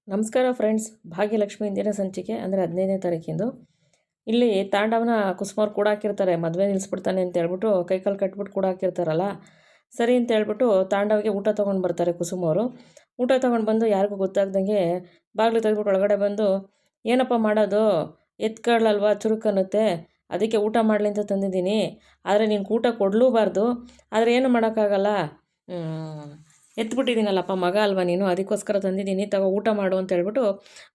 ನಮಸ್ಕಾರ ಫ್ರೆಂಡ್ಸ್. ಭಾಗ್ಯಲಕ್ಷ್ಮಿ ಇಂದಿನ ಸಂಚಿಕೆ ಅಂದರೆ 15ನೇ ತಾರೀಕಿಂದು. ಇಲ್ಲಿ ತಾಂಡವನ ಕುಸುಮವ್ರು ಕೂಡ ಹಾಕಿರ್ತಾರೆ, ಮದುವೆ ನಿಲ್ಲಿಸ್ಬಿಡ್ತಾನೆ ಅಂತ ಹೇಳ್ಬಿಟ್ಟು ಕೈಕಾಲು ಕಟ್ಬಿಟ್ಟು ಕೂಡ ಹಾಕಿರ್ತಾರಲ್ಲ. ಸರಿ ಅಂತ ಹೇಳ್ಬಿಟ್ಟು ತಾಂಡವಿಗೆ ಊಟ ತೊಗೊಂಡು ಬರ್ತಾರೆ ಕುಸುಮವರು. ಊಟ ತೊಗೊಂಡು ಬಂದು ಯಾರಿಗೂ ಗೊತ್ತಾಗ್ದಂಗೆ ಬಾಗಿಲು ತೆಗೆದ್ಬಿಟ್ಟು ಒಳಗಡೆ ಬಂದು, ಏನಪ್ಪ ಮಾಡೋದು, ಎತ್ಕೊಳ್ಳಲ್ವಾ ಚುರುಕನ್ನುತ್ತೆ, ಅದಕ್ಕೆ ಊಟ ಮಾಡಲಿ ಅಂತ ತಂದಿದ್ದೀನಿ, ಆದರೆ ನೀನು ಊಟ ಕೊಡಲೂಬಾರ್ದು, ಆದರೆ ಏನು ಮಾಡೋಕ್ಕಾಗಲ್ಲ, ಎತ್ಬಿಟ್ಟಿದ್ದೀನಲ್ಲಪ್ಪ, ಮಗ ಅಲ್ವಾ ನೀನು, ಅದಕ್ಕೋಸ್ಕರ ತಂದಿದ್ದೀನಿ, ತಗೋ ಊಟ ಮಾಡು ಅಂತ ಹೇಳ್ಬಿಟ್ಟು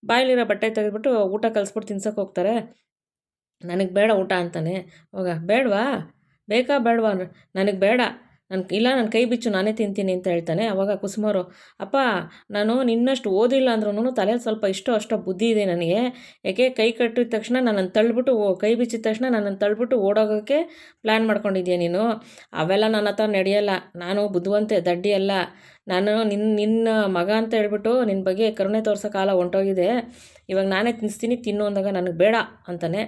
ಬಾಯಲ್ಲಿರೋ ಬಟ್ಟೆ ತೆಗೆದ್ಬಿಟ್ಟು ಊಟ ಕಲಿಸ್ಬಿಟ್ಟು ತಿನ್ಸೋಕೆ ಹೋಗ್ತಾರೆ. ನನಗೆ ಬೇಡ ಊಟ ಅಂತಾನೆ. ಹೋಗ, ಬೇಡವಾ, ಬೇಕಾ ಬೇಡವಾ, ನನಗೆ ಬೇಡ, ನನ್ನ ಕೈ ಬಿಚ್ಚು, ನಾನೇ ತಿಂತೀನಿ ಅಂತ ಹೇಳ್ತಾನೆ. ಅವಾಗ ಕುಸುಮರು, ಅಪ್ಪ ನಾನು ನಿನ್ನಷ್ಟು ಓದಿಲ್ಲ ಅಂದ್ರೂ ತಲೆಯಲ್ಲಿ ಸ್ವಲ್ಪ ಅಷ್ಟೋ ಬುದ್ಧಿ ಇದೆ ನನಗೆ. ಯಾಕೆ ಕೈ ಕಟ್ಟಿದ ತಕ್ಷಣ ನನ್ನನ್ನು ತಳ್ಳಿಬಿಟ್ಟು, ಕೈ ಬಿಚ್ಚಿದ ತಕ್ಷಣ ನನ್ನನ್ನು ತಳ್ಳಿಬಿಟ್ಟು ಓಡೋಗೋಕ್ಕೆ ಪ್ಲ್ಯಾನ್ ಮಾಡ್ಕೊಂಡಿದ್ದೀಯ ನೀನು. ಅವೆಲ್ಲ ನನ್ನ ಹತ್ರ ನಡೆಯಲ್ಲ, ನಾನು ಬುದ್ಧಿವಂತೆ ದಡ್ಡಿ ಅಲ್ಲ. ನಾನು ನಿನ್ನ ಮಗ ಅಂತ ಹೇಳ್ಬಿಟ್ಟು ನಿನ್ನ ಬಗ್ಗೆ ಕರುಣೆ ತೋರ್ಸೋ ಕಾಲ ಹೊಂಟೋಗಿದೆ. ಇವಾಗ ನಾನೇ ತಿನ್ನಿಸ್ತೀನಿ, ತಿನ್ನು ಅಂದಾಗ ನನಗೆ ಬೇಡ ಅಂತಾನೆ.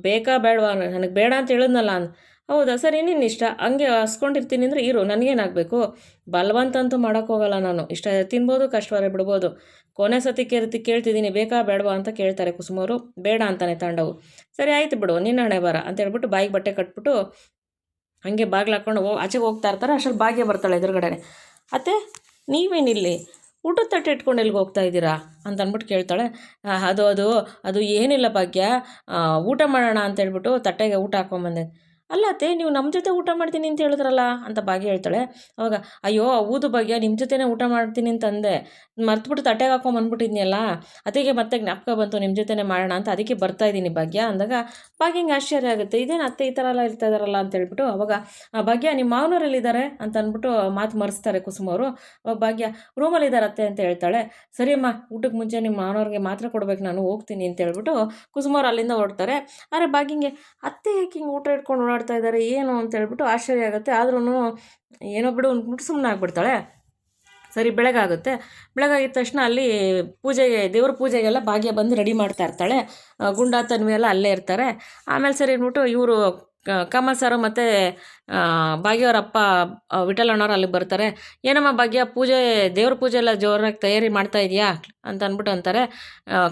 ಬೇಕಾ ಬೇಡವಾ, ನನಗೆ ಬೇಡ ಅಂತ ಹೇಳಿದ್ನಲ್ಲ. ಹೌದಾ, ಸರಿ, ನಿನ್ನ ಇಷ್ಟ, ಹಂಗೆ ಹಸ್ಕೊಂಡಿರ್ತೀನಿ ಅಂದರೆ ಇರು, ನನಗೇನಾಗಬೇಕು, ಬಲವಂತ ಅಂತೂ ಮಾಡೋಕ್ಕೋಗಲ್ಲ ನಾನು. ಇಷ್ಟ ತಿನ್ಬೋದು, ಕಷ್ಟವಾದ್ರೆ ಬಿಡ್ಬೋದು. ಕೊನೆ ಸತಿ ಕೇಳ್ತಿದ್ದೀನಿ, ಬೇಕಾ ಬೇಡವಾ ಅಂತ ಕೇಳ್ತಾರೆ ಕುಸುಮವರು. ಬೇಡ ಅಂತಾನೆ ತಾಂಡವು. ಸರಿ ಆಯ್ತು ಬಿಡು, ನಿನ್ನ ಹಣೆ ಬರ ಅಂತ ಹೇಳ್ಬಿಟ್ಟು ಬಾಯಿಗೆ ಬಟ್ಟೆ ಕಟ್ಬಿಟ್ಟು ಹಂಗೆ ಬಾಗಿಲು ಹಾಕ್ಕೊಂಡು ಆಚೆಗೆ ಹೋಗ್ತಾ ಇರ್ತಾರೆ. ಅಷ್ಟರಲ್ಲಿ ಭಾಗ್ಯ ಬರ್ತಾಳೆ ಎದುರುಗಡೆ. ಅತ್ತೆ, ನೀವೇನಿಲ್ಲಿ ಊಟದ ತಟ್ಟೆ ಇಟ್ಕೊಂಡು ಎಲ್ಲಿಗೆ ಹೋಗ್ತಾ ಇದ್ದೀರಾ ಅಂತ ಅಂದ್ಬಿಟ್ಟು ಕೇಳ್ತಾಳೆ. ಅದು ಅದು ಅದು ಏನಿಲ್ಲ ಭಾಗ್ಯ, ಊಟ ಮಾಡೋಣ ಅಂತ ಹೇಳ್ಬಿಟ್ಟು ತಟ್ಟೆಗೆ ಊಟ ಹಾಕ್ಕೊಂಬಂದೆ. ಅಲ್ಲ ಅತ್ತೆ, ನೀವು ನಮ್ಮ ಜೊತೆ ಊಟ ಮಾಡ್ತೀನಿ ಅಂತ ಹೇಳಿದ್ರಲ್ಲ ಅಂತ ಭಾಗ್ಯ ಹೇಳ್ತಾಳೆ. ಅವಾಗ, ಅಯ್ಯೋ ಹೌದು ಭಾಗ್ಯ, ನಿಮ್ಮ ಜೊತೆನೇ ಊಟ ಮಾಡ್ತೀನಿ ಅಂತಂದೆ, ಮರ್ತ್ಬಿಟ್ಟು ತಟ್ಟೆಗೆ ಹಾಕ್ಕೊಂಬಂದ್ಬಿಟ್ಟಿದ್ನಲ್ಲ, ಅದಕ್ಕೆ ಮತ್ತೆ ಜ್ಞಾಪಕ ಬಂತು ನಿಮ್ಮ ಜೊತೆನೇ ಮಾಡೋಣ ಅಂತ, ಅದಕ್ಕೆ ಬರ್ತಾಯಿದ್ದೀನಿ ಭಾಗ್ಯ ಅಂದಾಗ ಭಾಗ್ಯಂಗೆ ಆಶ್ಚರ್ಯ ಆಗುತ್ತೆ. ಇದೇನು ಅತ್ತೆ ಈ ಥರ ಎಲ್ಲ ಇರ್ತಾ ಇದ್ದಾರಲ್ಲ ಅಂತ ಹೇಳ್ಬಿಟ್ಟು. ಅವಾಗ ಭಾಗ್ಯ, ನಿಮ್ಮ ಮಾವನವರೆಲ್ಲಿದ್ದಾರೆ ಅಂತ ಅಂದ್ಬಿಟ್ಟು ಮಾತು ಮರೆಸ್ತಾರೆ ಕುಸುಮವರು. ಅವಾಗ ಭಾಗ್ಯ, ರೂಮಲ್ಲಿದ್ದಾರೆ ಅತ್ತೆ ಅಂತ ಹೇಳ್ತಾಳೆ. ಸರಿಯಮ್ಮ, ಊಟಕ್ಕೆ ಮುಂಚೆ ನಿಮ್ಮ ಮಾವನವ್ರಿಗೆ ಮಾತ್ರ ಕೊಡ್ಬೇಕು, ನಾನು ಹೋಗ್ತೀನಿ ಅಂತ ಹೇಳ್ಬಿಟ್ಟು ಕುಸುಮವ್ರು ಅಲ್ಲಿಂದ ಹೊರಡ್ತಾರೆ. ಆದರೆ ಭಾಗ್ಯಂಗೆ ಅತ್ತೆ ಯಾಕೆ ಹಿಂಗೆ ಊಟ ಇಟ್ಕೊಂಡು ಓಡಾಡ್ತಾ ಇದ್ದಾರೆ ಏನು ಅಂತ ಹೇಳ್ಬಿಟ್ಟು ಆಶ್ಚರ್ಯ ಆಗುತ್ತೆ. ಆದ್ರೂ ಏನೋ ಬಿಡು ಅಂದ್ಬಿಟ್ಟು ಸುಮ್ಮನೆ ಆಗ್ಬಿಡ್ತಾಳೆ. ಸರಿ, ಬೆಳಗಾಗುತ್ತೆ. ಬೆಳಗಾಗಿದ ತಕ್ಷಣ ಅಲ್ಲಿ ದೇವ್ರ ಪೂಜೆಗೆಲ್ಲ ಭಾಗ್ಯ ಬಂದು ರೆಡಿ ಮಾಡ್ತಾ ಇರ್ತಾಳೆ. ಗುಂಡ ತನ್ವಿ ಎಲ್ಲ ಅಲ್ಲೇ ಇರ್ತಾರೆ. ಆಮೇಲೆ ಸರಿ ಅಂದ್ಬಿಟ್ಟು ಇವರು ಕಮಲ್ ಸರು ಮತ್ತು ಭಾಗ್ಯವರಪ್ಪ ವಿಠಲಣ್ಣವ್ರು ಅಲ್ಲಿಗೆ ಬರ್ತಾರೆ. ಏನಮ್ಮ ಭಾಗ್ಯ, ದೇವ್ರ ಪೂಜೆ ಎಲ್ಲ ಜೋರಾಗಿ ತಯಾರಿ ಮಾಡ್ತಾ ಇದೆಯಾ ಅಂತ ಅಂದ್ಬಿಟ್ಟು ಅಂತಾರೆ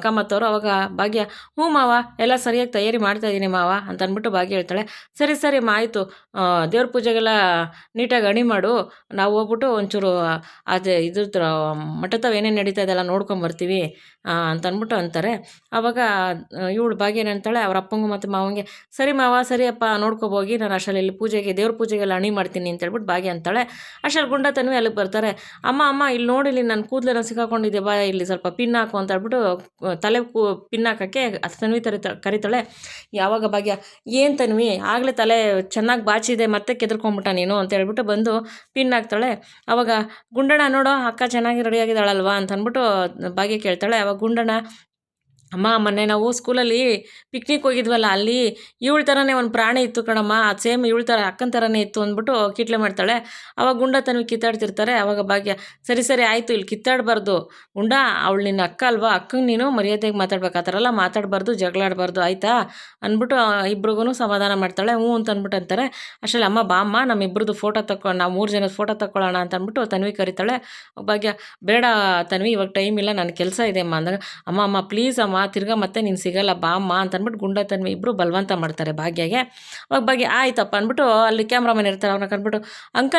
ಕಾಮತ್ತವರು. ಅವಾಗ ಭಾಗ್ಯ, ಹ್ಞೂ ಮಾವ, ಎಲ್ಲ ಸರಿಯಾಗಿ ತಯಾರಿ ಮಾಡ್ತಾಯಿದ್ದೀನಿ ಮಾವ ಅಂತ ಅಂದ್ಬಿಟ್ಟು ಭಾಗ್ಯ ಹೇಳ್ತಾಳೆ. ಸರಿ ಸರಿಮ್ಮ, ಆಯಿತು, ದೇವ್ರ ಪೂಜೆಗೆಲ್ಲ ನೀಟಾಗಿ ಅಣಿ ಮಾಡು, ನಾವು ಹೋಗ್ಬಿಟ್ಟು ಒಂಚೂರು ಅದೇ ಇದ್ರ ಮಠದ ಏನೇನು ನಡೀತಾ ಇದೆಲ್ಲ ನೋಡ್ಕೊಂಬರ್ತೀವಿ ಅಂತ ಅಂದ್ಬಿಟ್ಟು ಅಂತಾರೆ. ಆವಾಗ ಇವಳು ಭಾಗ್ಯ ಏನಂತಾಳೆ ಅವ್ರ ಅಪ್ಪಂಗೂ ಮತ್ತು ಮಾವಂಗೆ, ಸರಿ ಮಾವ, ಸರಿಯಪ್ಪ, ನೋಡ್ಕೊಬೋಗಿ, ನಾನು ಅಷ್ಟರಲ್ಲಿ ಇಲ್ಲಿ ದೇವ್ರ ಪೂಜೆಗೆಲ್ಲ ಅಣಿ ಮಾಡ್ತೀನಿ ಅಂತ ಹೇಳ್ಬಿಟ್ಟು ಭಾಗ್ಯ ಅಂತಾಳೆ. ಅಷ್ಟರಲ್ಲಿ ಗುಂಡ ತನ್ವಿ ಅಲ್ಲಿಗೆ ಬರ್ತಾರೆ. ಅಮ್ಮ ಇಲ್ಲಿ ನೋಡಿಲ್ಲಿ ನನ್ನ ಕೂದಲೇನೋ ಸಿಕ್ಕಾಕೊಂಡಿದ್ದೆ, ಬಾ ಇಲ್ಲಿ ಸ್ವಲ್ಪ ಪಿನ್ ಹಾಕು ಅಂತ ಹೇಳ್ಬಿಟ್ಟು ತಲೆ ಪಿನ್ ಹಾಕೋಕ್ಕೆ ತನ್ವಿ ಕರಿತಾಳೆ. ಯಾವಾಗ ಭಾಗ್ಯ, ಏನು ತನ್ವಿ, ಆಗಲೇ ತಲೆ ಚೆನ್ನಾಗಿ ಬಾಚಿದೆ, ಮತ್ತೆ ಕೆದರ್ಕೊಂಬಿಟ್ಟ ನೀನು ಅಂತ ಹೇಳ್ಬಿಟ್ಟು ಬಂದು ಪಿನ್ ಹಾಕ್ತಾಳೆ. ಅವಾಗ ಗುಂಡಣ್ಣ, ನೋಡೋ ಅಕ್ಕ ಚೆನ್ನಾಗಿ ರೆಡಿಯಾಗಿದ್ದಾಳಲ್ವಾ ಅಂತ ಅಂದ್ಬಿಟ್ಟು ಭಾಗ್ಯ ಕೇಳ್ತಾಳೆ. ಅವಾಗ ಗುಂಡಣ್ಣ, ಅಮ್ಮ, ಮೊನ್ನೆ ನಾವು ಸ್ಕೂಲಲ್ಲಿ ಪಿಕ್ನಿಕ್ ಹೋಗಿದ್ವಲ್ಲ, ಅಲ್ಲಿ ಇವಳ ಥರನೇ ಒಂದು ಪ್ರಾಣಿ ಇತ್ತು ಕಣಮ್ಮ, ಅದು ಸೇಮ್ ಇವಳ ಥರ ಅಕ್ಕನ ಥರನೇ ಇತ್ತು ಅಂದ್ಬಿಟ್ಟು ಕಿಟ್ಲೆ ಮಾಡ್ತಾಳೆ. ಅವಾಗ ಗುಂಡ ತನಗೆ ಕಿತ್ತಾಡ್ತಿರ್ತಾರೆ. ಅವಾಗ ಭಾಗ್ಯ, ಸರಿ ಸರಿ ಆಯಿತು, ಇಲ್ಲಿ ಕಿತ್ತಾಡಬಾರ್ದು ಗುಂಡ, ಅವಳು ನಿನ್ನ ಅಕ್ಕ ಅಲ್ವಾ, ಅಕ್ಕಂಗೆ ನೀನು ಮರ್ಯಾದೆಗೆ ಮಾತಾಡ್ಬೇಕು, ಆ ಥರ ಎಲ್ಲ ಮಾತಾಡಬಾರ್ದು, ಜಗಳಾಡಬಾರ್ದು, ಆಯಿತಾ ಅಂದ್ಬಿಟ್ಟು ಇಬ್ರಿಗೂ ಸಮಾಧಾನ ಮಾಡ್ತಾಳೆ. ಹ್ಞೂ ಅಂತ ಅಂದ್ಬಿಟ್ಟು ಅಂತಾರೆ. ಅಷ್ಟರಲ್ಲಿ ಅಮ್ಮ ಬಾ ಅಮ್ಮ, ನಮ್ಮಿಬ್ರದ್ದು ಫೋಟೋ ತಕ್ಕೊಂಡು, ನಾವು 3 ಜನದ ಫೋಟೋ ತಗೊಳ್ಳೋಣ ಅಂತ ಅಂದ್ಬಿಟ್ಟು ತನ್ವಿ ಕರಿತಾಳೆ. ಭಾಗ್ಯ, ಬೇಡ ತನ್ವಿ, ಇವಾಗ ಟೈಮ್ ಇಲ್ಲ, ನನ್ನ ಕೆಲಸ ಇದೆ ಅಮ್ಮ ಅಂದಾಗ, ಅಮ್ಮ ಪ್ಲೀಸ್ ಅಮ್ಮ, ತಿರ್ಗಾ ಮತ್ತೆ ನೀನು ಸಿಗಲ್ಲ, ಬಾ ಅಮ್ಮ ಅಂತ ಅಂದ್ಬಿಟ್ಟು ಗುಂಡ ತನ್ವಿ ಇಬ್ಬರು ಬಲವಂತ ಮಾಡ್ತಾರೆ ಭಾಗ್ಯಗೆ. ಅವಾಗ ಭಾಗ್ಯ ಆಯ್ತಪ್ಪ ಅಂದ್ಬಿಟ್ಟು ಅಲ್ಲಿ ಕ್ಯಾಮ್ರಾಮನ್ ಇರ್ತಾರೆ, ಅವ್ರನ್ನ ಕಂಡ್ಬಿಟ್ಟು,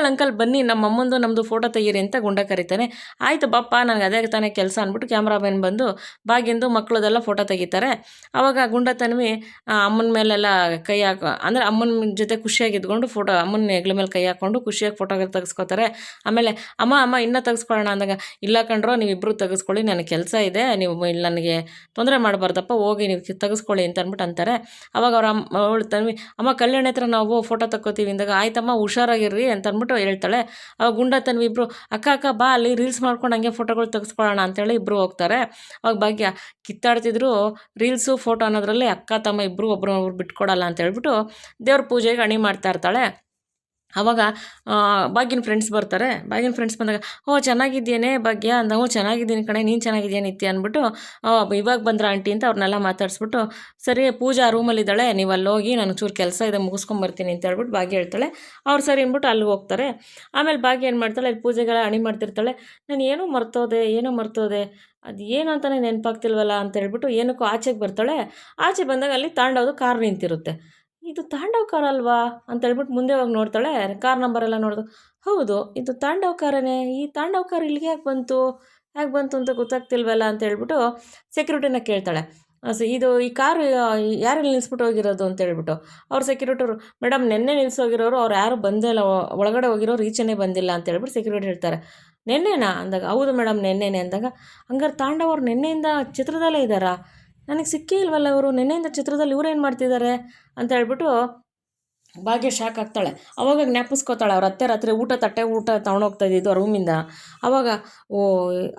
ಅಂಕಲ್ ಬನ್ನಿ, ನಮ್ಮ ಅಮ್ಮಂದು ನಮ್ಮದು ಫೋಟೋ ತೆಗೀರಿ ಅಂತ ಗುಂಡ ಕರೀತಾನೆ. ಆಯಿತು ಬಾಪ್ಪ, ನನಗೆ ಅದೇ ತಾನೇ ಕೆಲಸ ಅಂದ್ಬಿಟ್ಟು ಕ್ಯಾಮ್ರಾಮನ್ ಬಂದು ಭಾಗ್ಯಂದು ಮಕ್ಕಳದೆಲ್ಲ ಫೋಟೋ ತೆಗಿತಾರೆ. ಅವಾಗ ಗುಂಡ ತನ್ವಿ ಅಮ್ಮನ ಮೇಲೆಲ್ಲ ಕೈ ಅಂದರೆ ಅಮ್ಮನ ಜೊತೆ ಖುಷಿಯಾಗಿ ಇದ್ಕೊಂಡು ಅಮ್ಮನ ಹೆಗ್ಲ ಮೇಲೆ ಕೈ ಹಾಕ್ಕೊಂಡು ಖುಷಿಯಾಗಿ ಫೋಟೋ ತೆಗೆಸ್ಕೊತಾರೆ. ಆಮೇಲೆ ಅಮ್ಮ ಇನ್ನೂ ತೆಗೆಸ್ಕೊಳ್ಳೋಣ ಅಂದಾಗ, ಇಲ್ಲ ಕಣ್ರೋ, ನೀವಿಬ್ಬರು ತೆಗೆಸ್ಕೊಳ್ಳಿ, ನನಗೆ ಕೆಲಸ ಇದೆ, ನೀವು ಇಲ್ಲಿ ನನಗೆ ತೊಂದರೆ ಮಾಡಬಾರ್ದಪ್ಪ, ಹೋಗಿ ನೀವು ತೆಗೆಸ್ಕೊಳ್ಳಿ ಅಂತ ಅಂದ್ಬಿಟ್ಟು ಅಂತಾರೆ. ಅವಾಗ ಅವಳು ತನ್ವಿ, ಅಮ್ಮ ಕಲ್ಯಾಣ ಹತ್ರ ನಾವು ಫೋಟೋ ತಕ್ಕೋತೀವಿ ಅಂದಾಗ, ಆಯ್ತಮ್ಮ ಹುಷಾರಾಗಿರ್ರಿ ಅಂತ ಅಂದ್ಬಿಟ್ಟು ಹೇಳ್ತಾಳೆ. ಅವಾಗ ಗುಂಡ ತನ್ವಿ ಇಬ್ಬರು, ಅಕ್ಕ ಬಾ, ಅಲ್ಲಿ ರೀಲ್ಸ್ ಮಾಡ್ಕೊಂಡು ಹಂಗೆ ಫೋಟೋಗಳು ತೆಗೆಸ್ಕೊಳ್ಳೋಣ ಅಂತೇಳಿ ಇಬ್ಬರು ಹೋಗ್ತಾರೆ. ಅವಾಗ ಭಾಗ್ಯ, ಕಿತ್ತಾಡ್ತಿದ್ರು ರೀಲ್ಸು ಫೋಟೋ ಅನ್ನೋದ್ರಲ್ಲಿ ಅಕ್ಕ ತಮ್ಮ ಇಬ್ಬರು ಒಬ್ರು ಬಿಟ್ಕೊಡಲ್ಲ ಅಂತ ಹೇಳ್ಬಿಟ್ಟು ದೇವ್ರ ಪೂಜೆಗೆ ಅಣಿ ಮಾಡ್ತಾ ಇರ್ತಾಳೆ. ಆವಾಗ ಭಾಗ್ಯನ ಫ್ರೆಂಡ್ಸ್ ಬರ್ತಾರೆ. ಭಾಗ್ಯನ ಫ್ರೆಂಡ್ಸ್ ಬಂದಾಗ, "ಓ ಚೆನ್ನಾಗಿದ್ದೀಯೇನೇ ಭಾಗ್ಯ?" ಅಂದ. "ಹ್ಞೂ ಚೆನ್ನಾಗಿದ್ದೀನಿ ಕಣೆ, ನೀನು ಚೆನ್ನಾಗಿದ್ದೀಯ ನಿತ್ಯ?" ಅಂದ್ಬಿಟ್ಟು, ಇವಾಗ ಬಂದ್ರ ಆಂಟಿ ಅಂತ ಅವ್ರನ್ನೆಲ್ಲ ಮಾತಾಡಿಸ್ಬಿಟ್ಟು, "ಸರಿ ಪೂಜಾ ರೂಮಲ್ಲಿದ್ದಾಳೆ, ನೀವು ಅಲ್ಲೋಗಿ ನನಗೆ ಚೂರು ಕೆಲಸ ಇದೆ ಮುಗಿಸ್ಕೊಂಬರ್ತೀನಿ" ಅಂತ ಹೇಳ್ಬಿಟ್ಟು ಭಾಗ್ಯ ಹೇಳ್ತಾಳೆ. ಅವ್ರು ಸರಿ ಅಂದ್ಬಿಟ್ಟು ಅಲ್ಲಿಗೆ ಹೋಗ್ತಾರೆ. ಆಮೇಲೆ ಭಾಗ್ಯ ಏನು ಮಾಡ್ತಾಳೆ, ಇಲ್ಲಿ ಪೂಜೆಗೆಲ್ಲ ಅಣಿ ಮಾಡ್ತಿರ್ತಾಳೆ. "ನಾನು ಏನೋ ಮರ್ತೋದೆ ಅದು ಏನು ಅಂತಲೇ ನೆನಪಾಗ್ತಿಲ್ವಲ್ಲ" ಅಂತ ಹೇಳ್ಬಿಟ್ಟು ಏನಕ್ಕೋ ಆಚೆಗೆ ಬರ್ತಾಳೆ. ಆಚೆ ಬಂದಾಗ ಅಲ್ಲಿ ತಾಂಡವದು ಕಾರ್ ನಿಂತಿರುತ್ತೆ. ಇದು ತಾಂಡವ್ ಕಾರ್ ಅಲ್ವಾ ಅಂತ ಹೇಳ್ಬಿಟ್ಟು ಮುಂದೆ ಹೋಗಿ ನೋಡ್ತಾಳೆ. ಕಾರ್ ನಂಬರ್ ಎಲ್ಲ ನೋಡಿದು, ಹೌದು ಇದು ತಾಂಡವ್ ಕಾರನೇ, ಈ ತಾಂಡವ್ ಕಾರ್ ಇಲ್ಲಿಗೆ ಯಾಕೆ ಬಂತು ಅಂತ ಗೊತ್ತಾಗ್ತಿಲ್ವಲ್ಲ ಅಂತ ಹೇಳ್ಬಿಟ್ಟು ಸೆಕ್ಯೂರಿಟಿನ ಕೇಳ್ತಾಳೆ. ಇದು ಈ ಕಾರು ಯಾರಲ್ಲಿ ನಿಲ್ಲಿಸ್ಬಿಟ್ಟು ಹೋಗಿರೋದು ಅಂತ ಹೇಳ್ಬಿಟ್ಟು ಅವ್ರು ಸೆಕ್ಯೂರಿಟಿಯವರು, ಮೇಡಮ್ ನೆನ್ನೆ ನಿಲ್ಲಿಸೋಗಿರೋರು, ಅವ್ರು ಯಾರು ಬಂದೇ ಇಲ್ಲ, ಒಳಗಡೆ ಹೋಗಿರೋರು ಈಚೆನೇ ಬಂದಿಲ್ಲ ಅಂತ ಹೇಳ್ಬಿಟ್ಟು ಸೆಕ್ಯೂರಿಟಿ ಹೇಳ್ತಾರೆ. ನೆನ್ನೆನಾ ಅಂದಾಗ, ಹೌದು ಮೇಡಮ್ ನೆನ್ನೆನೇ ಅಂದಾಗ, ಹಂಗಾರೆ ತಾಂಡವ್ ಅವ್ರು ನೆನ್ನೆಯಿಂದ ಚಿತ್ರದಲ್ಲೇ ಇದ್ದಾರಾ? ನನಗೆ ಸಿಕ್ಕೇ ಇಲ್ವಲ್ಲ ಇವರು, ನೆನ್ನೆಯಿಂದ ಚಿತ್ರದಲ್ಲಿ ಇವ್ರು ಏನು ಮಾಡ್ತಿದ್ದಾರೆ ಅಂತ ಹೇಳ್ಬಿಟ್ಟು ಭಾಗ್ಯ ಶಾಕ್ ಆಗ್ತಾಳೆ. ಅವಾಗ ಜ್ಞಾಪಿಸ್ಕೋತಾಳೆ ಅವ್ರ ಅತ್ತೆ ರಾತ್ರಿ ಊಟ ತೊಗೊಂಡೋಗ್ತಾ ಇದ್ದಿದ್ದು ಆ ರೂಮಿಂದ. ಅವಾಗ ಓ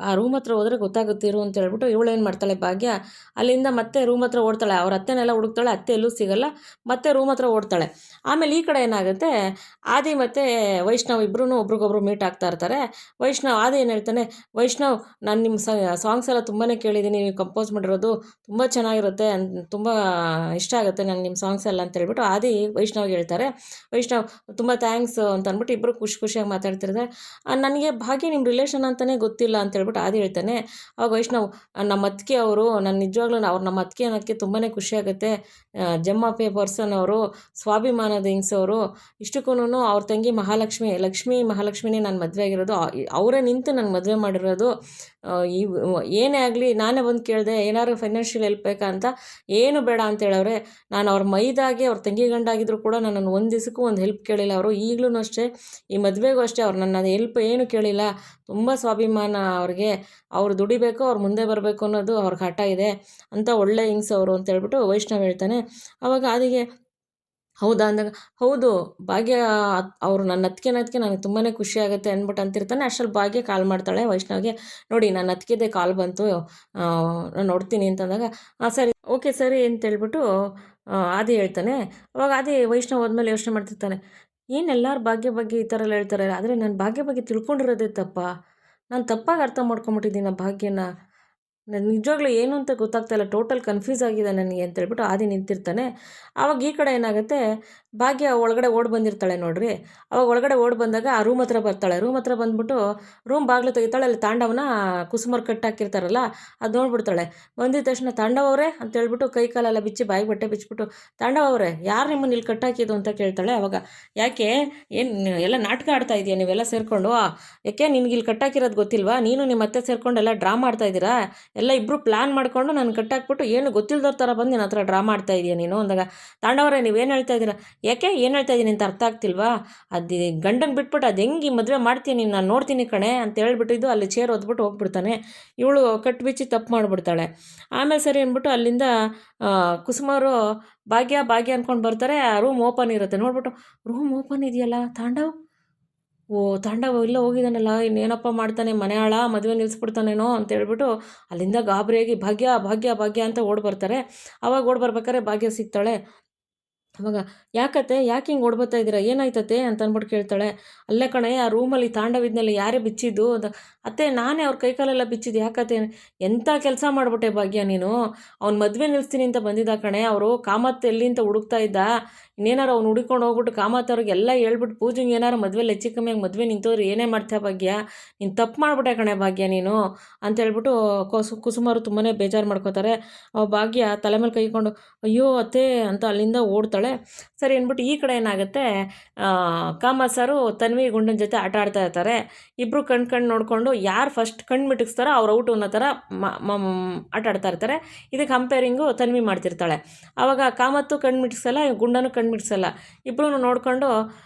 ಆ ರೂಮ್ ಹತ್ರ ಹೋದರೆ ಗೊತ್ತಾಗುತ್ತಿರು ಅಂತ ಹೇಳ್ಬಿಟ್ಟು ಇವಳೇನು ಮಾಡ್ತಾಳೆ ಭಾಗ್ಯ, ಅಲ್ಲಿಂದ ಮತ್ತೆ ರೂಮ್ ಹತ್ರ ಓಡ್ತಾಳೆ. ಅವ್ರ ಅತ್ತೆನೆಲ್ಲ ಹುಡುಕ್ತಾಳೆ, ಅತ್ತೆ ಎಲ್ಲೂ ಸಿಗಲ್ಲ, ಮತ್ತೆ ರೂಮ್ ಹತ್ರ ಓಡ್ತಾಳೆ. ಆಮೇಲೆ ಈ ಕಡೆ ಏನಾಗುತ್ತೆ, ಆದಿ ಮತ್ತು ವೈಷ್ಣವ್ ಇಬ್ಬರೂ ಒಬ್ರಿಗೊಬ್ರು ಮೀಟ್ ಆಗ್ತಾ ಇರ್ತಾರೆ. ಆದಿ ಏನು ಹೇಳ್ತಾನೆ, ವೈಷ್ಣವ್ ನಾನು ನಿಮ್ಮ ಸಾಂಗ್ಸ್ ಎಲ್ಲ ತುಂಬಾ ಕೇಳಿದ್ದೀನಿ, ನೀವು ಕಂಪೋಸ್ ಮಾಡಿರೋದು ತುಂಬ ಚೆನ್ನಾಗಿರುತ್ತೆ, ತುಂಬ ಇಷ್ಟ ಆಗುತ್ತೆ ನನಗೆ ನಿಮ್ಮ ಸಾಂಗ್ಸ್ ಎಲ್ಲ ಅಂತ ಹೇಳ್ಬಿಟ್ಟು ಆದಿ ವೈಷ್ಣವ್ಗೆ ಹೇಳ್ತಾರೆ. ವೈಷ್ಣವ್ ತುಂಬ ಥ್ಯಾಂಕ್ಸ್ ಅಂತ ಅಂದ್ಬಿಟ್ಟು ಇಬ್ಬರು ಖುಷಿಯಾಗಿ ಮಾತಾಡ್ತಿರ್ತಾರೆ. ನನಗೆ ಭಾಗ್ಯ ನಿಮ್ಮ ರಿಲೇಷನ್ ಅಂತಲೇ ಗೊತ್ತಿಲ್ಲ ಅಂತ ಹೇಳ್ಬಿಟ್ಟು ಆದಿ ಹೇಳ್ತಾನೆ. ಅವಾಗ ವೈಷ್ಣವ್, ನಮ್ಮ ಅತ್ತಿಗೆ ಅವರು, ನಾನು ನಿಜವಾಗ್ಲೂ ನಮ್ಮ ಅತ್ತಿಗೆ ಅನ್ನೋದಕ್ಕೆ ತುಂಬಾ ಖುಷಿಯಾಗುತ್ತೆ, ಜೆಮ್ ಆಫ್ ಎ ಪರ್ಸನ್ ಅವರು, ಸ್ವಾಭಿಮಾನದ ಹಿಂಗ್ಸವರು, ಇಷ್ಟಕ್ಕೂ ಅವ್ರ ತಂಗಿ ಲಕ್ಷ್ಮೀ ಮಹಾಲಕ್ಷ್ಮಿನೇ ನಾನು ಮದುವೆ ಆಗಿರೋದು, ಅವರೇ ನಿಂತು ನಾನು ಮದುವೆ ಮಾಡಿರೋದು. ಏನೇ ಆಗಲಿ ನಾನೇ ಬಂದು ಕೇಳಿದೆ ಏನಾದ್ರು ಫೈನಾನ್ಷಿಯಲ್ ಹೆಲ್ಪ್ ಬೇಕಾ ಅಂತ, ಏನು ಬೇಡ ಅಂತ ಹೇಳವ್ರೆ. ನಾನು ಅವ್ರ ಮೈದಾಗೆ ಅವ್ರ ತಂಗಿ ಗಂಡಾಗಿದ್ರು ಕೂಡ ನನ್ನನ್ನು ಒಂದು ದಿವಸಕ್ಕೂ ಒಂದು ಹೆಲ್ಪ್ ಕೇಳಿಲ್ಲ ಅವರು. ಈಗಲೂ ಅಷ್ಟೇ, ಈ ಮದುವೆಗೂ ಅಷ್ಟೇ ಅವ್ರು ನನ್ನ ಹೆಲ್ಪ್ ಏನು ಕೇಳಿಲ್ಲ. ತುಂಬ ಸ್ವಾಭಿಮಾನ ಅವ್ರಿಗೆ, ಅವ್ರು ದುಡಿಬೇಕು, ಅವ್ರು ಮುಂದೆ ಬರಬೇಕು ಅನ್ನೋದು ಅವ್ರಿಗೆ ಹಠ ಇದೆ ಅಂತ ಒಳ್ಳೆ ಹಿಂಗ್ಸವರು ಅಂತ ಹೇಳ್ಬಿಟ್ಟು ವೈಷ್ಣವ್ ಹೇಳ್ತಾನೆ. ಅವಾಗ ಅದಿಗೆ ಹೌದಾ ಅಂದಾಗ, ಹೌದು ಭಾಗ್ಯ ಅವರು ನನ್ನ ಅತ್ತಿಗೆ ನನಗೆ ತುಂಬಾ ಖುಷಿ ಆಗುತ್ತೆ ಅಂದ್ಬಿಟ್ಟು ಅಂತಿರ್ತಾನೆ. ಅಷ್ಟರಲ್ಲಿ ಭಾಗ್ಯ ಕಾಲ್ ಮಾಡ್ತಾಳೆ ವೈಷ್ಣವ್ಗೆ, ನೋಡಿ ನನ್ನ ಅತ್ತಿಗೆದೇ ಕಾಲ್ ಬಂತು, ನಾನು ನೋಡ್ತೀನಿ ಅಂತಂದಾಗ, ಸರಿ ಓಕೆ ಸರಿ ಅಂತೇಳ್ಬಿಟ್ಟು ಆದಿ ಹೇಳ್ತಾನೆ. ಅವಾಗ ಆದಿ ವೈಷ್ಣವ್ ಹೋದ್ಮೇಲೆ ಯೋಚನೆ ಮಾಡ್ತಿರ್ತಾನೆ, ಏನು ಎಲ್ಲರೂ ಭಾಗ್ಯ ಬಗ್ಗೆ ಈ ಥರ ಎಲ್ಲ ಹೇಳ್ತಾರೆ, ಆದರೆ ನಾನು ಭಾಗ್ಯ ಬಗ್ಗೆ ತಿಳ್ಕೊಂಡಿರೋದೇ ನಾನು ತಪ್ಪಾಗಿ ಅರ್ಥ ಮಾಡ್ಕೊಂಬಿಟ್ಟಿದ್ದೀನಿ ಭಾಗ್ಯನ, ನಾನು ನಿಜವಾಗ್ಲೂ ಏನು ಅಂತ ಗೊತ್ತಾಗ್ತಾಯಿಲ್ಲ, ಟೋಟಲ್ ಕನ್ಫ್ಯೂಸ್ ಆಗಿದೆ ನನಗೆ ಅಂತ ಹೇಳ್ಬಿಟ್ಟು ಆದಿ ನಿಂತಿರ್ತಾನೆ. ಆವಾಗ ಈ ಕಡೆ ಏನಾಗುತ್ತೆ, ಭಾಗ್ಯ ಒಳಗಡೆ ಓಡಿ ಬಂದಿರ್ತಾಳೆ ನೋಡ್ರಿ. ಅವಾಗ ಒಳಗಡೆ ಓಡಿ ಬಂದಾಗ ಆ ರೂಮ್ ಹತ್ರ ಬರ್ತಾಳೆ. ರೂಮ್ ಹತ್ರ ಬಂದ್ಬಿಟ್ಟು ರೂಮ್ ಬಾಗಿಲು ತೆಗಿತಾಳೆ. ಅಲ್ಲಿ ತಾಂಡವನ ಕುಸುಮರು ಕಟ್ಟಾಕಿರ್ತಾರಲ್ಲ ಅದು ನೋಡ್ಬಿಡ್ತಾಳೆ. ಬಂದಿದ್ದ ತಕ್ಷಣ, ತಾಂಡವ ಅವರೇ ಅಂತ ಹೇಳ್ಬಿಟ್ಟು ಕೈ ಕಾಲೆಲ್ಲ ಬಿಚ್ಚಿ ಬಾಯಿಗೆ ಬಟ್ಟೆ ಬಿಚ್ಚಿಬಿಟ್ಟು, ತಾಂಡವ ಅವರೇ ಯಾರು ನಿಮ್ಮನ್ನು ಇಲ್ಲಿ ಕಟ್ಟಾಕಿದ್ದು ಅಂತ ಕೇಳ್ತಾಳೆ. ಅವಾಗ ಯಾಕೆ ಏನು ಎಲ್ಲ ನಾಟಕ ಆಡ್ತಾ ಇದೆಯಾ ನೀವೆಲ್ಲ ಸೇರಿಕೊಂಡು, ಯಾಕೆ ನಿನ್ಗೆ ಇಲ್ಲಿ ಕಟ್ಟಾಕಿರೋದು ಗೊತ್ತಿಲ್ವಾ, ನೀನು ನಿಮ್ಮ ಅತ್ತೆ ಸೇರಿಕೊಂಡು ಎಲ್ಲ ಡ್ರಾ ಮಾಡ್ತಾ ಇದ್ದೀರಾ, ಎಲ್ಲ ಇಬ್ಬರು ಪ್ಲ್ಯಾನ್ ಮಾಡಿಕೊಂಡು ನಾನು ಕಟ್ಟಾಕ್ಬಿಟ್ಟು ಏನು ಗೊತ್ತಿಲ್ದವ್ರ ಥರ ಬಂದು ನಿನ್ನ ಹತ್ರ ಡ್ರಾ ಮಾಡ್ತಾ ಇದೆಯಾ ನೀನು ಅಂದಾಗ, ತಾಂಡವರೇ ನೀವೇನು ಹೇಳ್ತಾ ಇದ್ದೀರಾ, ಯಾಕೆ ಏನು ಹೇಳ್ತಾ ಇದ್ದೀನಿ ಅಂತ ಅರ್ಥ ಆಗ್ತಿಲ್ವಾ, ಅದು ಗಂಡನ ಬಿಟ್ಬಿಟ್ಟು ಅದು ಹೆಂಗೆ ಈ ಮದುವೆ ಮಾಡ್ತೀನಿ ನಾನು ನೋಡ್ತೀನಿ ಕಣೆ ಅಂತ ಹೇಳ್ಬಿಟ್ಟಿದ್ದು ಅಲ್ಲಿ ಚೇರ್ ಒದ್ಬಿಟ್ಟು ಹೋಗ್ಬಿಡ್ತಾನೆ. ಇವಳು ಕಟ್ಬಿಚ್ಚಿ ತಪ್ಪು ಮಾಡಿಬಿಡ್ತಾಳೆ. ಆಮೇಲೆ ಸರಿ ಅಂದ್ಬಿಟ್ಟು ಅಲ್ಲಿಂದ ಕುಸುಮವರು ಭಾಗ್ಯ ಅಂದ್ಕೊಂಡು ಬರ್ತಾರೆ. ಆ ರೂಮ್ ಓಪನ್ ಇರುತ್ತೆ. ನೋಡ್ಬಿಟ್ಟು, ರೂಮ್ ಓಪನ್ ಇದೆಯಲ್ಲ, ತಾಂಡವ ಇಲ್ಲ ಹೋಗಿದ್ದಾನಲ್ಲ, ಇನ್ನೇನಪ್ಪ ಮಾಡ್ತಾನೆ, ಮನೆ ಆಳ ಮದುವೆ ನಿಲ್ಲಿಸ್ಬಿಡ್ತಾನೇನೋ ಅಂತ ಹೇಳ್ಬಿಟ್ಟು ಅಲ್ಲಿಂದ ಗಾಬರಿಯಾಗಿ ಭಾಗ್ಯ ಅಂತ ಓಡಿ ಬರ್ತಾರೆ. ಅವಾಗ ಓಡಿ ಬರ್ಬೇಕಾದ್ರೆ ಭಾಗ್ಯ ಸಿಗ್ತಾಳೆ. ಅವಾಗ ಯಾಕೆ ಹಿಂಗೆ ಓಡ್ಬರ್ತಾ ಇದ್ದೀರಾ, ಏನಾಯ್ತತೆ ಅಂತ ಅಂದ್ಬಿಟ್ಟು ಕೇಳ್ತಾಳೆ. ಅಲ್ಲೇ ಕಣೆ ಆ ರೂಮಲ್ಲಿ ತಾಂಡವಿದ್ನಲ್ಲಿ ಯಾರೇ ಬಿಚ್ಚಿದ್ದು ಅಂತ. ಅತ್ತೆ ನಾನೇ ಅವ್ರ ಕೈಕಾಲೆಲ್ಲ ಬಿಚ್ಚಿದ್ದು, ಯಾಕತ್ತೆ, ಎಂಥ ಕೆಲಸ ಮಾಡಿಬಿಟ್ಟೆ ಭಾಗ್ಯ ನೀನು, ಅವ್ನು ಮದುವೆ ನಿಲ್ಲಿಸ್ತೀನಿ ಅಂತ ಬಂದಿದ್ದ ಕಣೆ, ಅವರು ಕಾಮತ್ ಎಲ್ಲಿ ಅಂತ ಹುಡುಕ್ತಾ ಇದ್ದ, ಇನ್ನೇನಾರು ಅವ್ನು ಹುಡುಕೊಂಡು ಹೋಗ್ಬಿಟ್ಟು ಕಾಮತ್ ಅವ್ರಿಗೆಲ್ಲ ಹೇಳ್ಬಿಟ್ಟು ಪೂಜೆಗೆ ಏನಾರು ಮದುವೆಲಿ ಹೆಚ್ಚು ಕಮ್ಮಿಯಾಗಿ ಮದುವೆ ನಿಂತೋದ್ರೆ ಏನೇ ಮಾಡ್ತೀಯ ಭಾಗ್ಯ, ನೀನು ತಪ್ಪು ಮಾಡಿಬಿಟ್ಟೆ ಕಣೆ ಭಾಗ್ಯ ನೀನು ಅಂತ ಹೇಳ್ಬಿಟ್ಟು ಕುಸುಮರು ತುಂಬಾ ಬೇಜಾರು ಮಾಡ್ಕೋತಾರೆ. ಭಾಗ್ಯ ತಲೆ ಮೇಲೆ ಕೈಕೊಂಡು ಅಯ್ಯೋ ಅತ್ತೆ ಅಂತ ಅಲ್ಲಿಂದ ಓಡ್ತಾಳೆ. ಸರಿ ಅಂದ್ಬಿಟ್ಟು ಈ ಕಡೆ ಏನಾಗುತ್ತೆ, ಕಾಮತ್ ಸಾರು ತನ್ವಿ ಗುಂಡನ ಜೊತೆ ಆಟ ಆಡ್ತಾ ಇರ್ತಾರೆ. ಇಬ್ಬರು ಕಣ್ಣು ನೋಡಿಕೊಂಡು ಯಾರು ಫಸ್ಟ್ ಕಣ್ಣು ಮಿಟುಕಿಸ್ತಾರೋ ಅವ್ರು ಔಟು ಅನ್ನೋ ಥರ ಆಟ ಆಡ್ತಾ ಇರ್ತಾರೆ. ಇದಕ್ಕೆ ಕಂಪೇರಿಂಗು ತನ್ವಿ ಮಾಡ್ತಿರ್ತಾಳೆ. ಆವಾಗ ಕಾಮತ್ತು ಕಣ್ಣು ಮಿಟಿಸಲ್ಲ, ಗುಂಡನೂ ಕಣ್ಣು ಮಿಟಿಸಲ್ಲ. ಇಬ್ಬರೂ ನೋಡಿಕೊಂಡು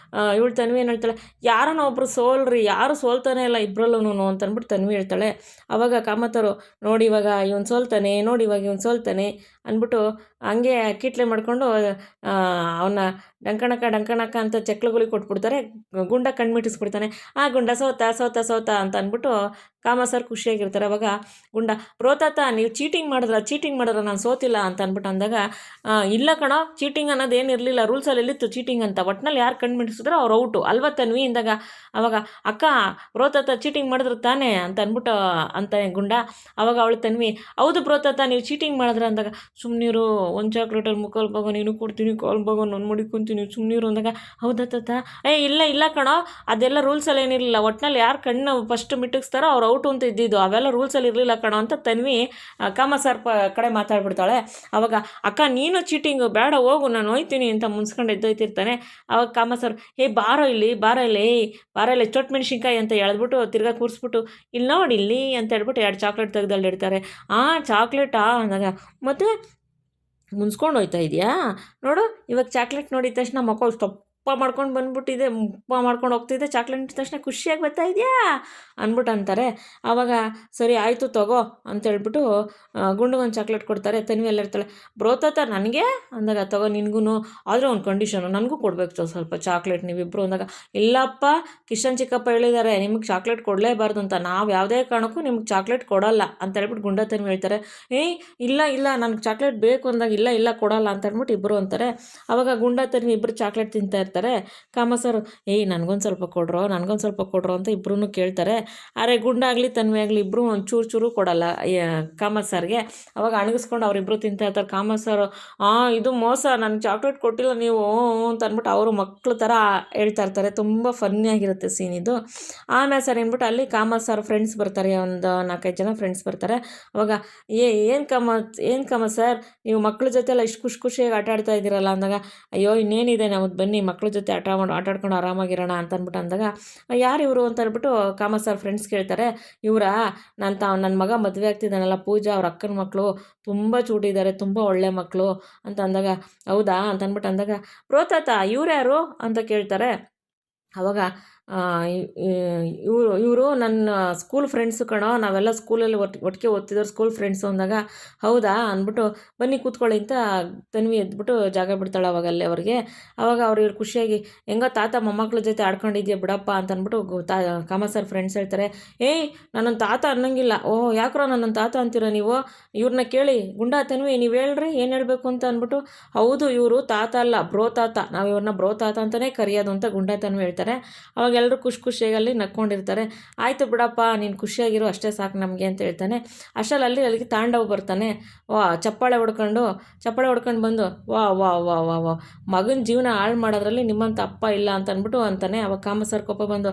ಇವಳು ತನ್ವಿ ಏನು ಹೇಳ್ತಾಳೆ, ಯಾರನ್ನ ಒಬ್ಬರು ಸೋಲ್ರಿ, ಯಾರು ಸೋಲ್ತಾನೆ ಇಲ್ಲ ಇಬ್ಬರಲ್ಲೂ ಅಂತ ಅಂದ್ಬಿಟ್ಟು ತನ್ವಿ ಹೇಳ್ತಾಳೆ. ಆವಾಗ ಕಾಮತ್ತವರು, ನೋಡಿ ಇವಾಗ ಇವನು ಸೋಲ್ತಾನೆ ಅಂದ್ಬಿಟ್ಟು ಹಂಗೆ ಕೀಟ್ಲೆ ಮಾಡಿಕೊಂಡು ಅವನ್ನ ಡಂಕಣಕ್ಕ ಅಂತ ಚಕ್ಲುಗಳಿಗೆ ಕೊಟ್ಬಿಡ್ತಾರೆ. ಗುಂಡ ಕಣ್ಮಿಟ್ಟಿಸ್ಬಿಡ್ತಾನೆ. ಆ ಗುಂಡ ಸೋತ ಅಂತ ಅಂದ್ಬಿಟ್ಟು ಕಾಮ ಸರ್ ಖುಷಿಯಾಗಿರ್ತಾರೆ. ಅವಾಗ ಗುಂಡ, ಬ್ರೋತಾತ ನೀವು ಚೀಟಿಂಗ್ ಮಾಡಿದ್ರ ನಾನು ಸೋತಿಲ್ಲ ಅಂತ ಅಂದ್ಬಿಟ್ಟು ಅಂದಾಗ, ಇಲ್ಲ ಕಣೋ, ಚೀಟಿಂಗ್ ಅನ್ನೋದು ಏನಿರಲಿಲ್ಲ, ರೂಲ್ಸಲ್ಲಿ ಎಲ್ಲಿತ್ತು ಚೀಟಿಂಗ್ ಅಂತ, ಒಟ್ಟಿನಲ್ಲಿ ಯಾರು ಕಣ್ಮಿಟ್ಟಿಸಿದ್ರು ಅವ್ರು ಔಟು ಅಲ್ವ ತನ್ವಿ ಇಂದಾಗ. ಅವಾಗ ಅಕ್ಕ ಬ್ರೋತಾತ ಚೀಟಿಂಗ್ ಮಾಡಿದ್ರು ತಾನೇ ಅಂತ ಅಂದ್ಬಿಟ್ಟು ಅಂತಾನೆ ಗುಂಡ. ಅವಾಗ ಅವಳು ತನ್ವಿ, ಹೌದು ಬ್ರೋತಾತ ನೀವು ಚೀಟಿಂಗ್ ಮಾಡಿದ್ರ ಅಂದಾಗ, ಸುಮ್ಮನಿರು, ಒಂದು ಚಾಕ್ಲೇಟಲ್ಲಿ ಮುಕ್ಕಾಲು ಭಾಗ ನೀನು ಕೊಡ್ತೀನಿ, ಕಾಲು ಭಾಗ ನಾನು ಮಡಿಕೊಂತೀನಿ, ಸುಮ್ಮನಿರು ಅಂದಾಗ, ಹೌದಾ ತಾತ, ಇಲ್ಲ ಕಣೋ, ಅದೆಲ್ಲ ರೂಲ್ಸಲ್ಲಿ ಏನಿರಲಿಲ್ಲ, ಒಟ್ಟಿನಲ್ಲಿ ಯಾರು ಕಣ್ಣು ಫಸ್ಟ್ ಮಿಟ್ಟಿಸ್ತಾರೋ ಅವ್ರು ಔಟು ಅಂತ ಇದ್ದಿದ್ದು, ಅವೆಲ್ಲ ರೂಲ್ಸಲ್ಲಿ ಇರಲಿಲ್ಲ ಕಣೋ ಅಂತ ತನ್ವಿ ಕಾಮ ಸರ್ ಕಡೆ ಮಾತಾಡ್ಬಿಡ್ತಾಳೆ. ಅವಾಗ ಅಕ್ಕ ನೀನು ಚೀಟಿಂಗು ಬೇಡ ಹೋಗು, ನಾನು ಹೋಯ್ತೀನಿ ಅಂತ ಮುನ್ಸ್ಕೊಂಡು ಎದ್ದೋಯ್ತಿರ್ತಾನೆ. ಅವಾಗ ಕಾಮ ಸರ್, ಬಾರೋ ಇಲ್ಲಿ ಚೊಟ್ಟು ಮೆಣಸಿನ್ಕಾಯಿ ಅಂತ ಹೇಳ್ಬಿಟ್ಟು ತಿರ್ಗಾ ಕೂರಿಸ್ಬಿಟ್ಟು, ಇಲ್ಲಿ ನೋಡಿ ಇಲ್ಲಿ ಅಂತ ಹೇಳ್ಬಿಟ್ಟು 2 ಚಾಕ್ಲೇಟ್ ತೆಗೆದಲ್ಲಿಡ್ತಾರೆ. ಚಾಕ್ಲೇಟಾ ಅಂದಾಗ, ಮತ್ತು ಮುನ್ಸ್ಕೊಂಡು ಹೋಯ್ತಾ ಇದೆಯಾ ನೋಡು, ಇವಾಗ ಚಾಕ್ಲೇಟ್ ನೋಡಿದ ತಕ್ಷಣ ಮಕ್ಕಳು ಉಪ್ಪ ಮಾಡ್ಕೊಂಡು ಬಂದ್ಬಿಟ್ಟಿದೆ, ಉಪ್ಪ ಮಾಡ್ಕೊಂಡು ಹೋಗ್ತಿದ್ದೆ, ಚಾಕ್ಲೇಟ್ ಇದ್ದ ತಕ್ಷಣ ಖುಷಿಯಾಗಿ ಬರ್ತಾ ಇದೆಯಾ ಅಂದ್ಬಿಟ್ಟು ಅಂತಾರೆ. ಆವಾಗ ಸರಿ ಆಯಿತು ತಗೋ ಅಂತೇಳ್ಬಿಟ್ಟು ಗುಂಡಿಗೊಂದು ಚಾಕ್ಲೇಟ್ ಕೊಡ್ತಾರೆ. ತನ್ವಿ ಎಲ್ಲ ಇರ್ತಾಳೆ, ಬ್ರೋತಾತ ನನಗೆ ಅಂದಾಗ, ತಗೋ ನಿನಗೂ, ಆದರೆ ಒಂದು ಕಂಡೀಷನು, ನನಗೂ ಕೊಡಬೇಕು ಸ್ವಲ್ಪ ಚಾಕ್ಲೇಟ್ ನೀವಿಬ್ಬರು ಅಂದಾಗ, ಇಲ್ಲಪ್ಪ ಕಿಶನ್ ಚಿಕ್ಕಪ್ಪ ಹೇಳಿದ್ದಾರೆ ನಿಮಗೆ ಚಾಕ್ಲೇಟ್ ಕೊಡಲೇಬಾರ್ದು ಅಂತ, ನಾವು ಯಾವುದೇ ಕಾರಣಕ್ಕೂ ನಿಮ್ಗೆ ಚಾಕ್ಲೇಟ್ ಕೊಡಲ್ಲ ಅಂತ ಹೇಳ್ಬಿಟ್ಟು ಗುಂಡ ತನ್ವಿ ಹೇಳ್ತಾರೆ. ಇಲ್ಲ ನನಗೆ ಚಾಕ್ಲೇಟ್ ಬೇಕು ಅಂದಾಗ, ಇಲ್ಲ ಕೊಡಲ್ಲ ಅಂತ ಅಂದ್ಬಿಟ್ಟು ಇಬ್ಬರು ಅಂತಾರೆ. ಆವಾಗ ಗುಂಡ ತನ್ವಿ ಇಬ್ಬರು ಚಾಕ್ಲೇಟ್ ತಿಂತಾ ಇರ್ತಾರೆ. ಕಾಮ ಸರ್, ನನಗೊಂದು ಸ್ವಲ್ಪ ಕೊಡ್ರೋ ಅಂತ ಇಬ್ಬರೂ ಕೇಳ್ತಾರೆ. ಆದರೆ ಗುಂಡ ಆಗಲಿ ತನ್ವಿ ಆಗಲಿ ಇಬ್ಬರು ಒಂದು ಚೂರು ಕೊಡಲ್ಲ ಕಾಮ ಸರ್ಗೆ. ಅವಾಗ ಅಣಗಿಸ್ಕೊಂಡು ಅವರಿಬ್ಬರು ತಿಂತಾ ಇರ್ತಾರೆ. ಕಾಮ ಸರ್, ಇದು ಮೋಸ, ನನಗೆ ಚಾಕ್ಲೇಟ್ ಕೊಟ್ಟಿಲ್ಲ ನೀವು ಅಂತ ಅಂದ್ಬಿಟ್ಟು ಅವರು ಮಕ್ಕಳು ಥರ ಹೇಳ್ತಾ ಇರ್ತಾರೆ. ತುಂಬ ಫನ್ನಿಯಾಗಿರುತ್ತೆ ಸೀನ್ ಇದು. ಆಮೇಲೆ ಸರ್ ಅಂದ್ಬಿಟ್ಟು ಅಲ್ಲಿ ಕಾಮ ಸರ್ ಫ್ರೆಂಡ್ಸ್ ಬರ್ತಾರೆ, ಒಂದು 4-5 ಜನ ಫ್ರೆಂಡ್ಸ್ ಬರ್ತಾರೆ. ಅವಾಗ ಏನು ಕಾಮ ಸರ್, ನೀವು ಮಕ್ಕಳ ಜೊತೆ ಎಲ್ಲ ಇಷ್ಟು ಖುಷಿಯಾಗಿ ಆಟ ಆಡ್ತಾ ಇದ್ದೀರಲ್ಲ ಅಂದಾಗ, ಅಯ್ಯೋ ಇನ್ನೇನಿದೆ, ನಾವು ಬನ್ನಿ ಮಕ್ಕಳ ಜೊತೆ ಆಟಾಡ್ಕೊಂಡು ಆರಾಮಾಗಿರೋಣ ಅಂತ ಅಂದ್ಬಿಟ್ಟು ಅಂದಾಗ, ಯಾರು ಇವರು ಅಂತ ಅಂದ್ಬಿಟ್ಟು ಕಾಮ ಸರ್ ಫ್ರೆಂಡ್ಸ್ ಕೇಳ್ತಾರೆ. ಇವರಾ ನನ್ನ ಮಗ ಮದುವೆ ಆಗ್ತಿದ್ದಾನಲ್ಲ ಪೂಜಾ, ಅವ್ರ ಅಕ್ಕನ ಮಕ್ಕಳು, ತುಂಬ ಚೂಟಿದ್ದಾರೆ, ತುಂಬ ಒಳ್ಳೆ ಮಕ್ಕಳು ಅಂತ ಅಂದಾಗ, ಹೌದಾ ಅಂತ ಅಂದ್ಬಿಟ್ಟು ಅಂದಾಗ, ಬ್ರೋತಾತ ಇವ್ರು ಯಾರು ಅಂತ ಕೇಳ್ತಾರೆ. ಅವಾಗ ಇವರು ನನ್ನ ಸ್ಕೂಲ್ ಫ್ರೆಂಡ್ಸು ಕಣೋ, ನಾವೆಲ್ಲ ಸ್ಕೂಲಲ್ಲಿ ಒಟ್ಟಿಗೆ ಓದ್ತಿದ್ದವ್ರು, ಸ್ಕೂಲ್ ಫ್ರೆಂಡ್ಸು ಅಂದಾಗ, ಹೌದಾ ಅಂದ್ಬಿಟ್ಟು ಬನ್ನಿ ಕೂತ್ಕೊಳ್ಳಿ ಅಂತ ತನ್ವಿ ಎದ್ಬಿಟ್ಟು ಜಾಗ ಬಿಡ್ತಾಳೆ ಅವಾಗ ಅಲ್ಲೇ ಅವ್ರಿಗೆ. ಅವಾಗ ಇವ್ರು ಖುಷಿಯಾಗಿ, ಹೆಂಗೋ ತಾತ ಮೊಮ್ಮಕ್ಳ ಜೊತೆ ಆಡ್ಕೊಂಡಿದ್ಯಾ ಬಿಡಪ್ಪ ಅಂತ ಅಂದ್ಬಿಟ್ಟು ಕಾಮ ಸರ್ ಫ್ರೆಂಡ್ಸ್ ಹೇಳ್ತಾರೆ. ನನ್ನನ್ನು ತಾತ ಅನ್ನಂಗಿಲ್ಲ, ಯಾಕ್ರೋ ನನ್ನನ್ನು ತಾತ ಅಂತೀರ ನೀವು, ಇವ್ರನ್ನ ಕೇಳಿ ಗುಂಡಾ ತನ್ವಿ ನೀವು ಹೇಳ್ರಿ ಏನು ಹೇಳಬೇಕು ಅಂತ ಅಂದ್ಬಿಟ್ಟು, ಹೌದು ಇವರು ತಾತ ಅಲ್ಲ ಬ್ರೋ ತಾತ, ನಾವು ಇವ್ರನ್ನ ಬ್ರೋ ತಾತ ಅಂತಲೇ ಕರೆಯೋದು ಅಂತ ಗುಂಡಾ ತನ್ವಿ ಹೇಳ್ತಾರೆ. ಅವಾಗ ಎಲ್ಲರೂ ಖುಷಿಯಾಗಲ್ಲಿ ನಕ್ಕೊಂಡಿರ್ತಾರೆ. ಆಯಿತು ಬಿಡಪ್ಪ, ನೀನು ಖುಷಿಯಾಗಿರೋ ಅಷ್ಟೇ ಸಾಕು ನಮಗೆ ಅಂತ ಹೇಳ್ತಾನೆ. ಅಷ್ಟರಲ್ಲಿ ಅಲ್ಲಿಗೆ ತಾಂಡವ್ ಬರ್ತಾನೆ. ಚಪ್ಪಾಳೆ ಹೊಡ್ಕೊಂಡು ಬಂದು, ವಾ ಮಗನ ಜೀವನ ಹಾಳು ಮಾಡೋದ್ರಲ್ಲಿ ನಿಮ್ಮಂಥ ಅಪ್ಪ ಇಲ್ಲ ಅಂತ ಅಂದ್ಬಿಟ್ಟು ಅಂತಾನೆ. ಅವಾಗ ಕಾಮ ಸರ್ ಕೋಪ ಬಂದು,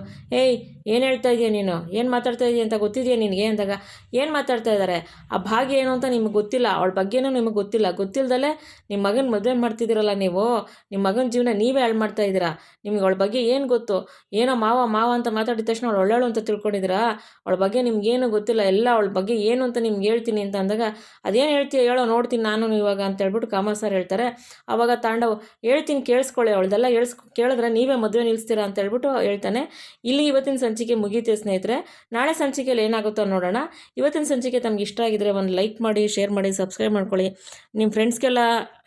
ಏನು ಹೇಳ್ತಾ ಇದೀಯ ನೀನು, ಏನು ಮಾತಾಡ್ತಾ ಇದೀಯ ಅಂತ ಗೊತ್ತಿದೆಯಾ ನಿನಗೆ ಅಂದಾಗ, ಏನು ಮಾತಾಡ್ತಾ ಇದ್ದಾರೆ, ಆ ಭಾಗ್ಯ ಏನು ಅಂತ ನಿಮ್ಗೆ ಗೊತ್ತಿಲ್ಲ, ಅವಳ ಬಗ್ಗೆನೂ ನಿಮಗೆ ಗೊತ್ತಿಲ್ಲದಲ್ಲೇ ನಿಮ್ಮ ಮಗನ ಮದುವೆ ಮಾಡ್ತಿದ್ದೀರಲ್ಲ ನೀವು, ನಿಮ್ಮ ಮಗನ ಜೀವನ ನೀವೇ ಹಾಳು ಮಾಡ್ತಾ ಇದ್ದೀರಾ. ನಿಮ್ಗೆ ಅವಳ ಬಗ್ಗೆ ಏನು ಗೊತ್ತು, ಏನೋ ಮಾವ ಅಂತ ಮಾತಾಡಿದ ತಕ್ಷಣ ಅವಳು ಒಳ್ಳೆಳು ಅಂತ ತಿಳ್ಕೊಂಡಿದ್ದೀರಾ, ಅವಳ ಬಗ್ಗೆ ನಿಮ್ಗೇನು ಗೊತ್ತಿಲ್ಲ, ಎಲ್ಲ ಅವಳ ಬಗ್ಗೆ ಏನು ಅಂತ ನಿಮ್ಗೆ ಹೇಳ್ತೀನಿ ಅಂತ ಅಂದಾಗ, ಅದೇನು ಹೇಳ್ತೀಯ ಹೇಳೋ ನೋಡ್ತೀನಿ ನಾನು ಇವಾಗ ಅಂತ ಹೇಳ್ಬಿಟ್ಟು ಕಾಮ ಸರ್ ಹೇಳ್ತಾರೆ. ಆವಾಗ ತಾಂಡವ್, ಹೇಳ್ತೀನಿ ಕೇಳಿಸ್ಕೊಳ್ಳಿ, ಅವಳದೆಲ್ಲ ಕೇಳಿದ್ರೆ ನೀವೇ ಮದುವೆ ನಿಲ್ಲಿಸ್ತೀರಾ ಅಂತ ಹೇಳ್ಬಿಟ್ಟು ಹೇಳ್ತಾನೆ. ಇಲ್ಲಿ ಇವತ್ತಿನ ಸಂಚಿಕೆ ಮುಗೀತೆ ಸ್ನೇಹಿತರೆ. ನಾಳೆ ಸಂಚಿಕೆಯಲ್ಲಿ ಏನಾಗುತ್ತೋ ನೋಡೋಣ. ಇವತ್ತಿನ ಸಂಚಿಕೆ ತಮ್ಗೆ ಇಷ್ಟ ಆಗಿದ್ರೆ ಒಂದು ಲೈಕ್ ಮಾಡಿ, ಶೇರ್ ಮಾಡಿ, ಸಬ್ಸ್ಕ್ರೈಬ್ ಮಾಡ್ಕೊಳ್ಳಿ, ನಿಮ್ಮ ಫ್ರೆಂಡ್ಸ್ಗೆಲ್ಲ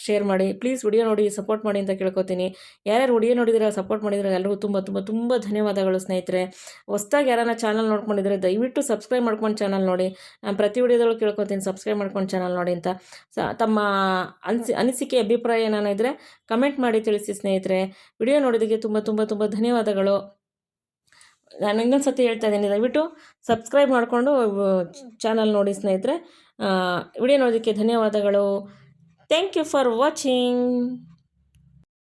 ಶೇರ್ ಮಾಡಿ. ಪ್ಲೀಸ್ ವಿಡಿಯೋ ನೋಡಿ ಸಪೋರ್ಟ್ ಮಾಡಿ ಅಂತ ಕೇಳ್ಕೊತೀನಿ. ಯಾರ್ಯಾರು ವಿಡಿಯೋ ನೋಡಿದ್ರೆ ಸಪೋರ್ಟ್ ಮಾಡಿದರೆ ಎಲ್ಲರಿಗೂ ತುಂಬ ಧನ್ಯವಾದಗಳು ಸ್ನೇಹಿತರೆ. ಹೊಸ್ದಾಗಿ ಯಾರನ್ನ ಚಾನಲ್ ನೋಡ್ಕೊಂಡಿದ್ರೆ ದಯವಿಟ್ಟು ಸಬ್ಸ್ಕ್ರೈಬ್ ಮಾಡ್ಕೊಂಡು ಚಾನಲ್ ನೋಡಿ. ನಾನು ಪ್ರತಿ ವಿಡಿಯೋದಲ್ಲೂ ಕೇಳ್ಕೊತೀನಿ ಸಬ್ಸ್ಕ್ರೈಬ್ ಮಾಡ್ಕೊಂಡು ಚಾನಲ್ ನೋಡಿ ಅಂತ. ತಮ್ಮ ಅನಿಸಿಕೆ ಅಭಿಪ್ರಾಯ ಏನಾನಿದ್ರೆ ಕಮೆಂಟ್ ಮಾಡಿ ತಿಳಿಸಿ ಸ್ನೇಹಿತರೆ. ವಿಡಿಯೋ ನೋಡೋದಕ್ಕೆ ತುಂಬ ಧನ್ಯವಾದಗಳು. ನಾನು ಇನ್ನೊಂದು ಸತಿ ಹೇಳ್ತಾ ಇದ್ದೀನಿ, ದಯವಿಟ್ಟು ಸಬ್ಸ್ಕ್ರೈಬ್ ಮಾಡಿಕೊಂಡು ಚಾನಲ್ ನೋಡಿ ಸ್ನೇಹಿತರೆ. ವಿಡಿಯೋ ನೋಡೋದಕ್ಕೆ ಧನ್ಯವಾದಗಳು. Thank you for watching.